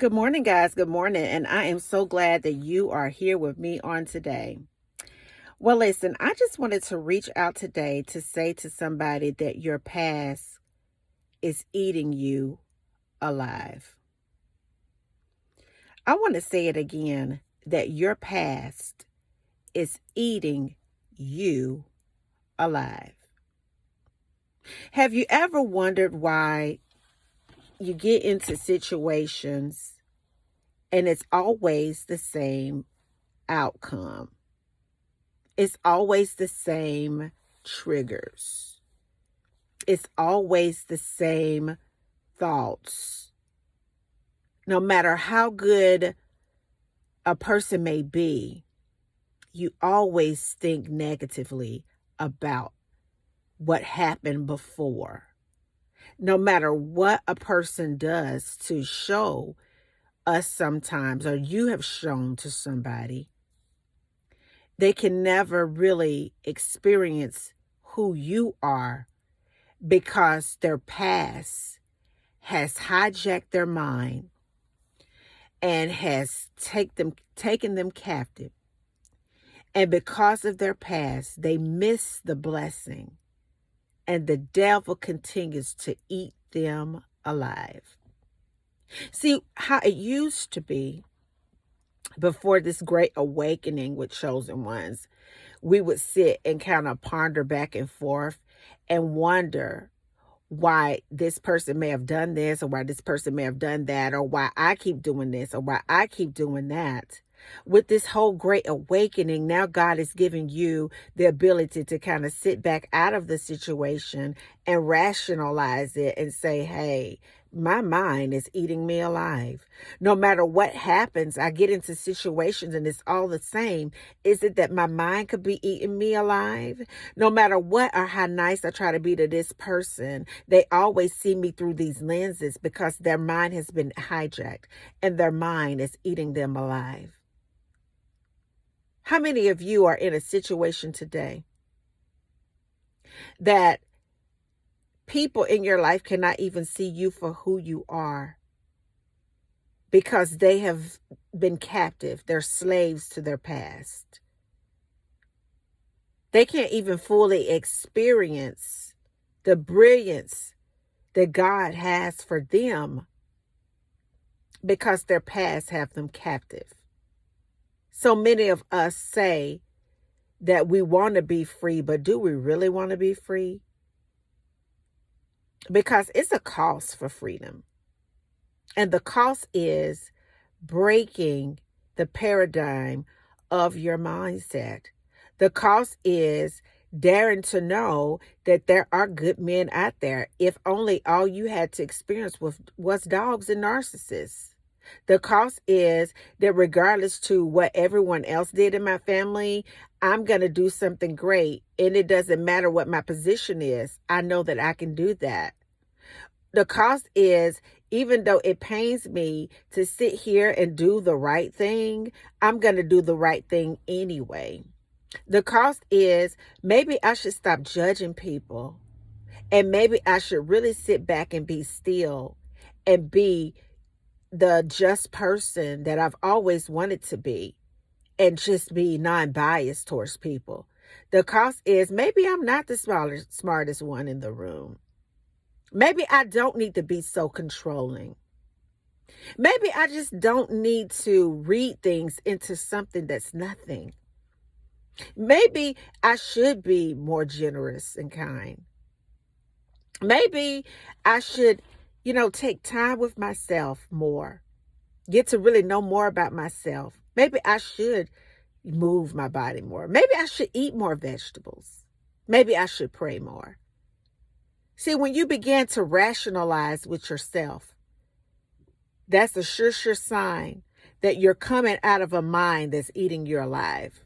Good morning, guys. Good morning. And I am so glad that you are here with me on today. Well, listen, I just wanted to reach out today to say to somebody that your past is eating you alive. I want to say it again that your past is eating you alive. Have you ever wondered why you get into situations and it's always the same outcome? It's always the same triggers. It's always the same thoughts. No matter how good a person may be, you always think negatively about what happened before. No matter what a person does to show us sometimes, or you have shown to somebody, they can never really experience who you are because their past has hijacked their mind and has taken them captive. And because of their past, they miss the blessing, and the devil continues to eat them alive. See, how it used to be before this great awakening with chosen ones, we would sit and kind of ponder back and forth and wonder why this person may have done this, or why this person may have done that, or why I keep doing this, or why I keep doing that. With this whole great awakening, now God is giving you the ability to kind of sit back out of the situation and rationalize it and say, hey, my mind is eating me alive. No matter what happens, I get into situations and it's all the same. Is it that my mind could be eating me alive? No matter what or how nice I try to be to this person, they always see me through these lenses because their mind has been hijacked and their mind is eating them alive. How many of you are in a situation today that people in your life cannot even see you for who you are because they have been captive? They're slaves to their past. They can't even fully experience the brilliance that God has for them because their past have them captive. So many of us say that we want to be free, but do we really want to be free? Because it's a cost for freedom. And the cost is breaking the paradigm of your mindset. The cost is daring to know that there are good men out there. If only all you had to experience was dogs and narcissists. The cost is that regardless to what everyone else did in my family, I'm going to do something great. And it doesn't matter what my position is. I know that I can do that. The cost is, even though it pains me to sit here and do the right thing, I'm going to do the right thing anyway. The cost is, maybe I should stop judging people. And maybe I should really sit back and be still and be the just person that I've always wanted to be, and just be non-biased towards people. The cost is, maybe I'm not the smartest one in the room. Maybe I don't need to be so controlling. Maybe I just don't need to read things into something that's nothing. Maybe I should be more generous and kind. Maybe I should, take time with myself more. Get to really know more about myself. Maybe I should move my body more. Maybe I should eat more vegetables. Maybe I should pray more. See, when you begin to rationalize with yourself, that's a sure sign that you're coming out of a mind that's eating you alive.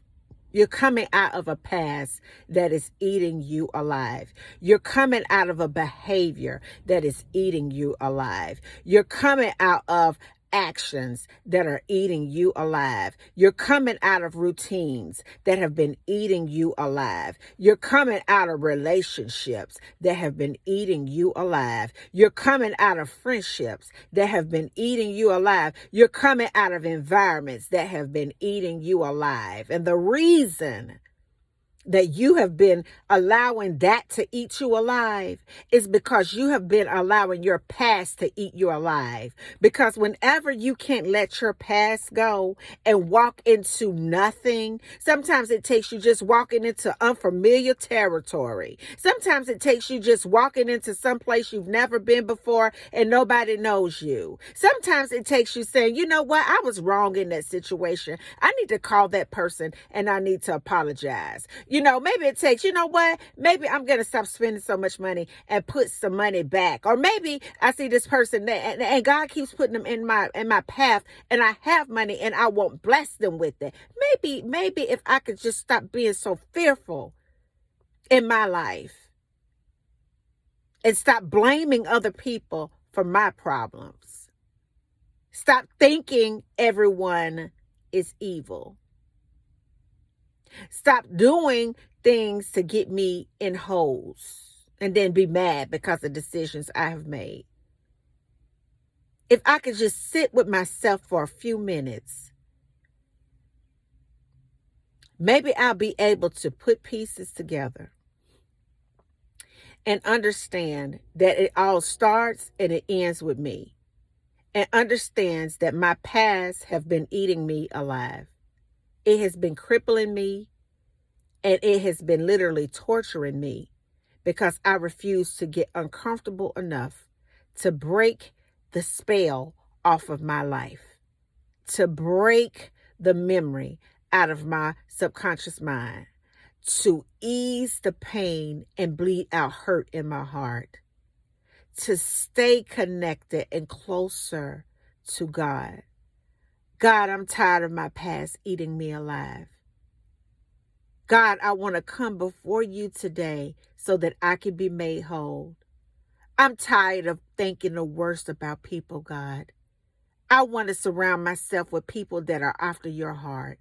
You're coming out of a past that is eating you alive. You're coming out of a behavior that is eating you alive. You're coming out of actions that are eating you alive. You're coming out of routines that have been eating you alive. You're coming out of relationships that have been eating you alive. You're coming out of friendships that have been eating you alive. You're coming out of environments that have been eating you alive. And the reason that you have been allowing that to eat you alive is because you have been allowing your past to eat you alive. Because whenever you can't let your past go and walk into nothing, sometimes it takes you just walking into unfamiliar territory. Sometimes it takes you just walking into some place you've never been before and nobody knows you. Sometimes it takes you saying, you know what, I was wrong in that situation. I need to call that person and I need to apologize. You know, maybe it takes, you know what, maybe I'm going to stop spending so much money and put some money back. Or maybe I see this person and God keeps putting them in my path and I have money and I won't bless them with it. Maybe if I could just stop being so fearful in my life and stop blaming other people for my problems. Stop thinking everyone is evil. Stop doing things to get me in holes and then be mad because of decisions I have made. If I could just sit with myself for a few minutes, maybe I'll be able to put pieces together and understand that it all starts and it ends with me, and understands that my past have been eating me alive. It has been crippling me, and it has been literally torturing me because I refuse to get uncomfortable enough to break the spell off of my life, to break the memory out of my subconscious mind, to ease the pain and bleed out hurt in my heart, to stay connected and closer to God. God, I'm tired of my past eating me alive. God, I want to come before you today so that I can be made whole. I'm tired of thinking the worst about people, God. I want to surround myself with people that are after your heart.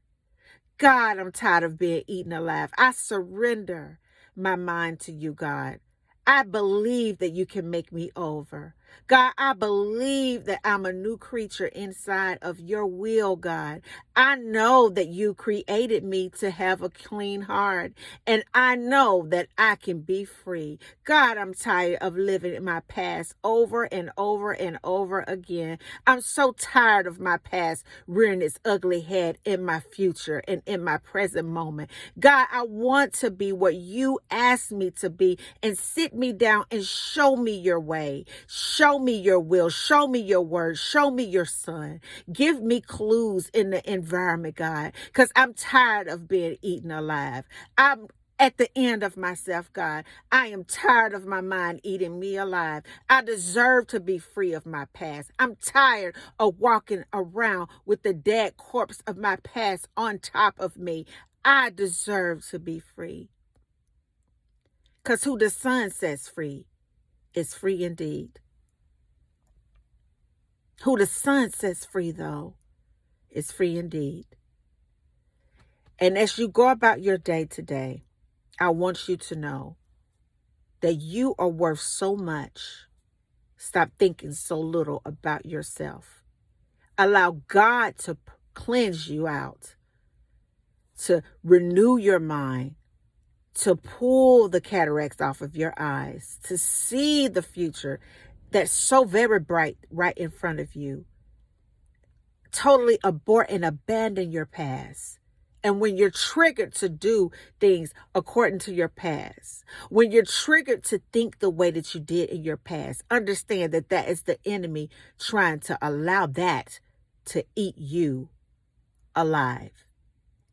God, I'm tired of being eaten alive. I surrender my mind to you, God. I believe that you can make me over. God, I believe that I'm a new creature inside of your will, God. I know that you created me to have a clean heart, and I know that I can be free. God, I'm tired of living in my past over and over and over again. I'm so tired of my past rearing its ugly head in my future and in my present moment. God, I want to be what you asked me to be, and sit me down and show me your way. Show me your will. Show me your word. Show me your son. Give me clues in the environment, God, because I'm tired of being eaten alive. I'm at the end of myself, God. I am tired of my mind eating me alive. I deserve to be free of my past. I'm tired of walking around with the dead corpse of my past on top of me. I deserve to be free. Because who the Son sets free is free indeed. Who the Son sets free, though, is free indeed. And as you go about your day today, I want you to know that you are worth so much. Stop thinking so little about yourself. Allow God to cleanse you out, to renew your mind, to pull the cataracts off of your eyes, to see the future that's so very bright right in front of you. Totally abort and abandon your past. And when you're triggered to do things according to your past, when you're triggered to think the way that you did in your past, understand that that is the enemy trying to allow that to eat you alive.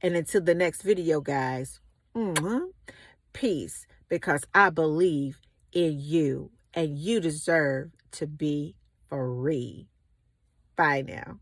And until the next video, guys, peace, because I believe in you and you deserve to be free. Bye now.